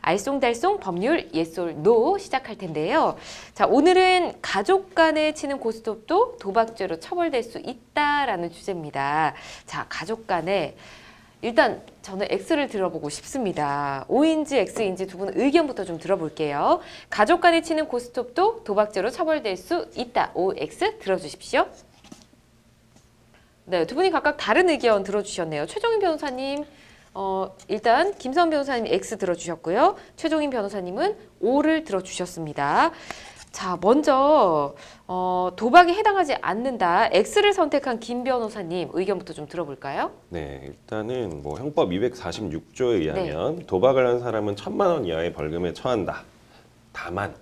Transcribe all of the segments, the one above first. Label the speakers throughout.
Speaker 1: 알쏭달쏭 법률 예솔노 시작할 텐데요. 자, 오늘은 가족 간에 치는 고스톱도 도박죄로 처벌될 수 있다라는 주제입니다. 자, 가족 간에 일단 저는 X를 들어보고 싶습니다. O인지 X인지 두 분 의견부터 좀 들어볼게요. 가족 간에 치는 고스톱도 도박죄로 처벌될 수 있다. O, X 들어주십시오. 네, 두 분이 각각 다른 의견 들어주셨네요. 최종인 변호사님, 일단 김서은 변호사님 X 들어주셨고요. 최종인 변호사님은 O를 들어주셨습니다. 자, 먼저 도박에 해당하지 않는다. X를 선택한 김 변호사님 의견부터 좀 들어볼까요?
Speaker 2: 네, 일단은 뭐 형법 246조에 의하면 도박을 한 사람은 1,000만 원 이하의 벌금에 처한다. 다만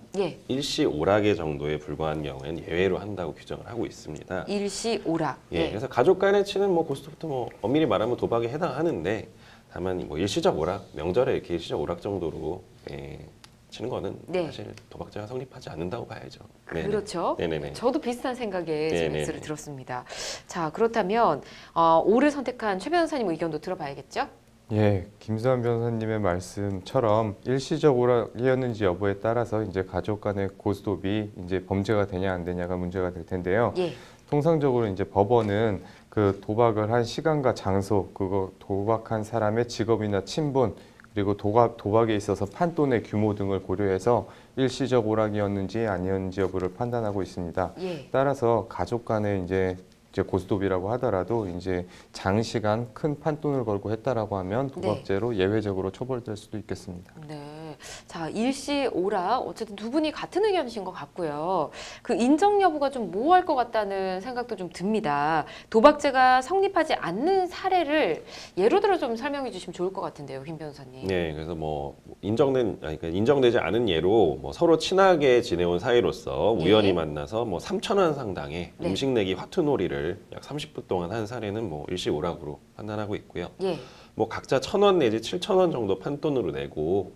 Speaker 2: 일시오락의 정도에 불과한 경우에는 예외로 한다고 규정을 하고 있습니다.
Speaker 1: 일시오락.
Speaker 2: 예, 그래서 가족 간에 치는 뭐 고스톱도 뭐 엄밀히 말하면 도박에 해당하는데 다만 뭐 일시적 오락, 명절에 이렇게 일시적 오락 정도로 치는 거는 사실 도박죄가 성립하지 않는다고 봐야죠. 네네.
Speaker 1: 그렇죠.
Speaker 2: 네네네.
Speaker 1: 저도 비슷한 생각에 지금 X를 들었습니다. 자, 그렇다면 O를 선택한 최 변호사님 의견도 들어봐야겠죠?
Speaker 3: 예, 김서은 변호사님의 말씀처럼 일시적 오락이었는지 여부에 따라서 이제 가족 간의 고스톱이 이제 범죄가 되냐 안 되냐가 문제가 될 텐데요. 통상적으로 이제 법원은 그 도박을 한 시간과 장소, 그거 도박한 사람의 직업이나 친분, 그리고 도박에 있어서 판돈의 규모 등을 고려해서 일시적 오락이었는지 아니었는지 여부를 판단하고 있습니다. 따라서 가족 간에 이제 고스톱이라고 하더라도 이제 장시간 큰 판돈을 걸고 했다라고 하면 도박죄로 예외적으로 처벌될 수도 있겠습니다.
Speaker 1: 네. 자, 일시오락 어쨌든 두 분이 같은 의견이신 것 같고요. 그 인정 여부가 좀 모호할 것 같다는 생각도 좀 듭니다. 도박죄가 성립하지 않는 사례를 예로 들어 좀 설명해 주시면 좋을 것 같은데요, 김 변호사님.
Speaker 2: 네, 그래서 뭐 그러니까 인정되지 않은 예로 뭐 서로 친하게 지내온 사이로서 우연히 만나서 뭐 3,000원 상당의 음식 내기 화투놀이를 약 30분 동안 한 사례는 뭐 일시오락으로 판단하고 있고요. 뭐 각자 1,000원 내지 7,000원 정도 판돈으로 내고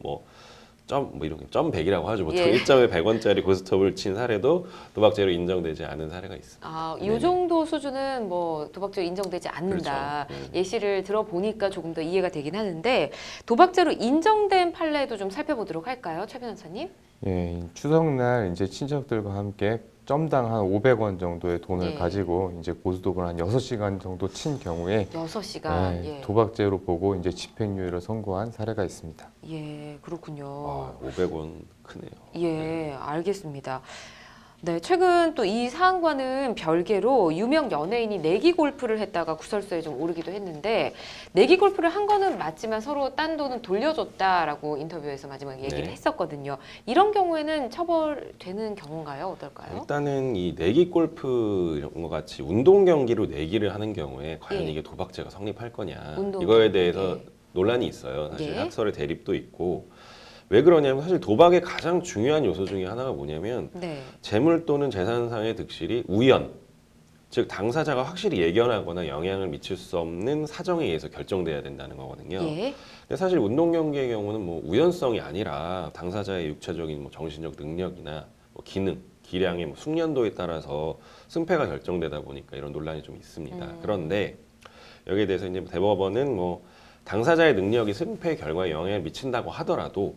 Speaker 2: 이런 점 100이라고 하죠. 보통 1점에 100원짜리 고스톱을 친 사례도 도박죄로 인정되지 않은 사례가 있습니다.
Speaker 1: 아, 이 정도 수준은 뭐 도박죄로 인정되지 않는다. 그렇죠. 예시를 들어보니까 조금 더 이해가 되긴 하는데 도박죄로 인정된 판례도 좀 살펴보도록 할까요, 최 변호사님?
Speaker 3: 예, 추석날 이제 친척들과 함께 점당 한 500원 정도의 돈을 가지고 이제 고스톱을 한 6시간 정도 친 경우에
Speaker 1: 6시간
Speaker 3: 도박죄로 보고 이제 집행유예를 선고한 사례가 있습니다.
Speaker 1: 예, 그렇군요.
Speaker 2: 아, 500원 크네요.
Speaker 1: 예, 알겠습니다. 네, 최근 또 이 사안과는 별개로 유명 연예인이 내기 골프를 했다가 구설수에 좀 오르기도 했는데 내기 골프를 한 거는 맞지만 서로 딴 돈은 돌려줬다라고 인터뷰에서 마지막에 얘기를 했었거든요. 이런 경우에는 처벌되는 경우인가요? 어떨까요?
Speaker 2: 일단은 이 내기 골프 이런 것 같이 운동 경기로 내기를 하는 경우에 과연 이게 도박죄가 성립할 거냐 이거에 대해서 논란이 있어요. 사실 학설의 대립도 있고 왜 그러냐면 사실 도박의 가장 중요한 요소 중에 하나가 뭐냐면 재물 또는 재산상의 득실이 우연, 즉 당사자가 확실히 예견하거나 영향을 미칠 수 없는 사정에 의해서 결정돼야 된다는 거거든요. 근데 사실 운동 경기의 경우는 뭐 우연성이 아니라 당사자의 육체적인 뭐 정신적 능력이나 뭐 기능, 기량의 뭐 숙련도에 따라서 승패가 결정되다 보니까 이런 논란이 좀 있습니다. 그런데 여기에 대해서 이제 대법원은 뭐 당사자의 능력이 승패 결과에 영향을 미친다고 하더라도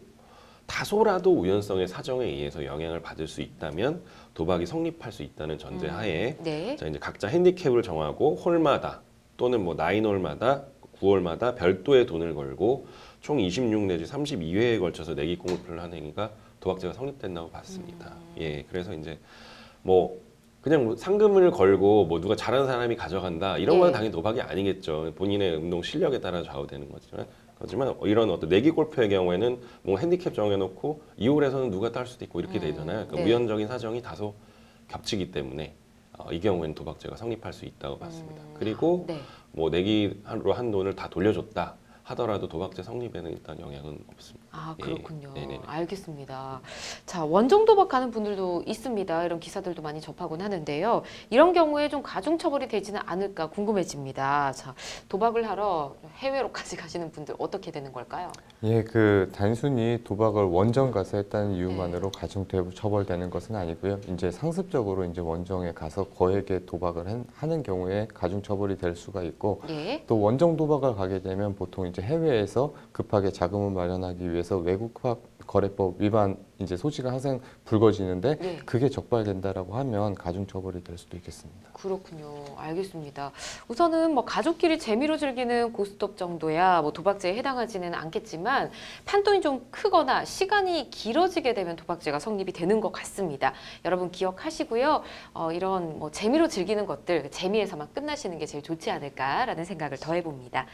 Speaker 2: 다소라도 우연성의 사정에 의해서 영향을 받을 수 있다면 도박이 성립할 수 있다는 전제하에 자 이제 각자 핸디캡을 정하고 홀마다 또는 뭐 나인홀마다 9홀마다 별도의 돈을 걸고 총 26 내지 32회에 걸쳐서 내기 골프를 한 행위가 도박죄가 성립된다고 봤습니다. 예, 그래서 이제 뭐 그냥 뭐 상금을 걸고 뭐 누가 잘하는 사람이 가져간다 이런 건 당연히 도박이 아니겠죠. 본인의 운동 실력에 따라 좌우되는 거지만. 하지만 이런 어떤 내기 골프의 경우에는 뭐 핸디캡 정해놓고 2홀에서는 누가 딸 수도 있고 이렇게 되잖아요. 그러니까 우연적인 사정이 다소 겹치기 때문에 이 경우에는 도박죄가 성립할 수 있다고 봤습니다. 그리고 뭐 내기로 한 돈을 다 돌려줬다 하더라도 도박죄 성립에는 일단 영향은 없습니다.
Speaker 1: 아, 그렇군요. 알겠습니다. 자, 원정 도박하는 분들도 있습니다. 이런 기사들도 많이 접하곤 하는데요. 이런 경우에 좀 가중처벌이 되지는 않을까 궁금해집니다. 자, 도박을 하러 해외로까지 가시는 분들 어떻게 되는 걸까요?
Speaker 3: 예, 그 단순히 도박을 원정 가서 했다는 이유만으로 가중처벌되는 것은 아니고요. 이제 상습적으로 이제 원정에 가서 거액의 도박을 하는 경우에 가중처벌이 될 수가 있고 또 원정 도박을 가게 되면 보통 이제 해외에서 급하게 자금을 마련하기 위해서 외국 거래법 위반 이제 소지가 항상 불거지는데
Speaker 1: 네.
Speaker 3: 그게 적발된다라고 하면 가중처벌이 될 수도 있겠습니다.
Speaker 1: 그렇군요. 알겠습니다. 우선은 뭐 가족끼리 재미로 즐기는 고스톱 정도야 뭐 도박죄에 해당하지는 않겠지만 판돈이 좀 크거나 시간이 길어지게 되면 도박죄가 성립이 되는 것 같습니다. 여러분 기억하시고요. 이런 뭐 재미로 즐기는 것들 재미에서만 끝나시는 게 제일 좋지 않을까라는 생각을 더 해봅니다.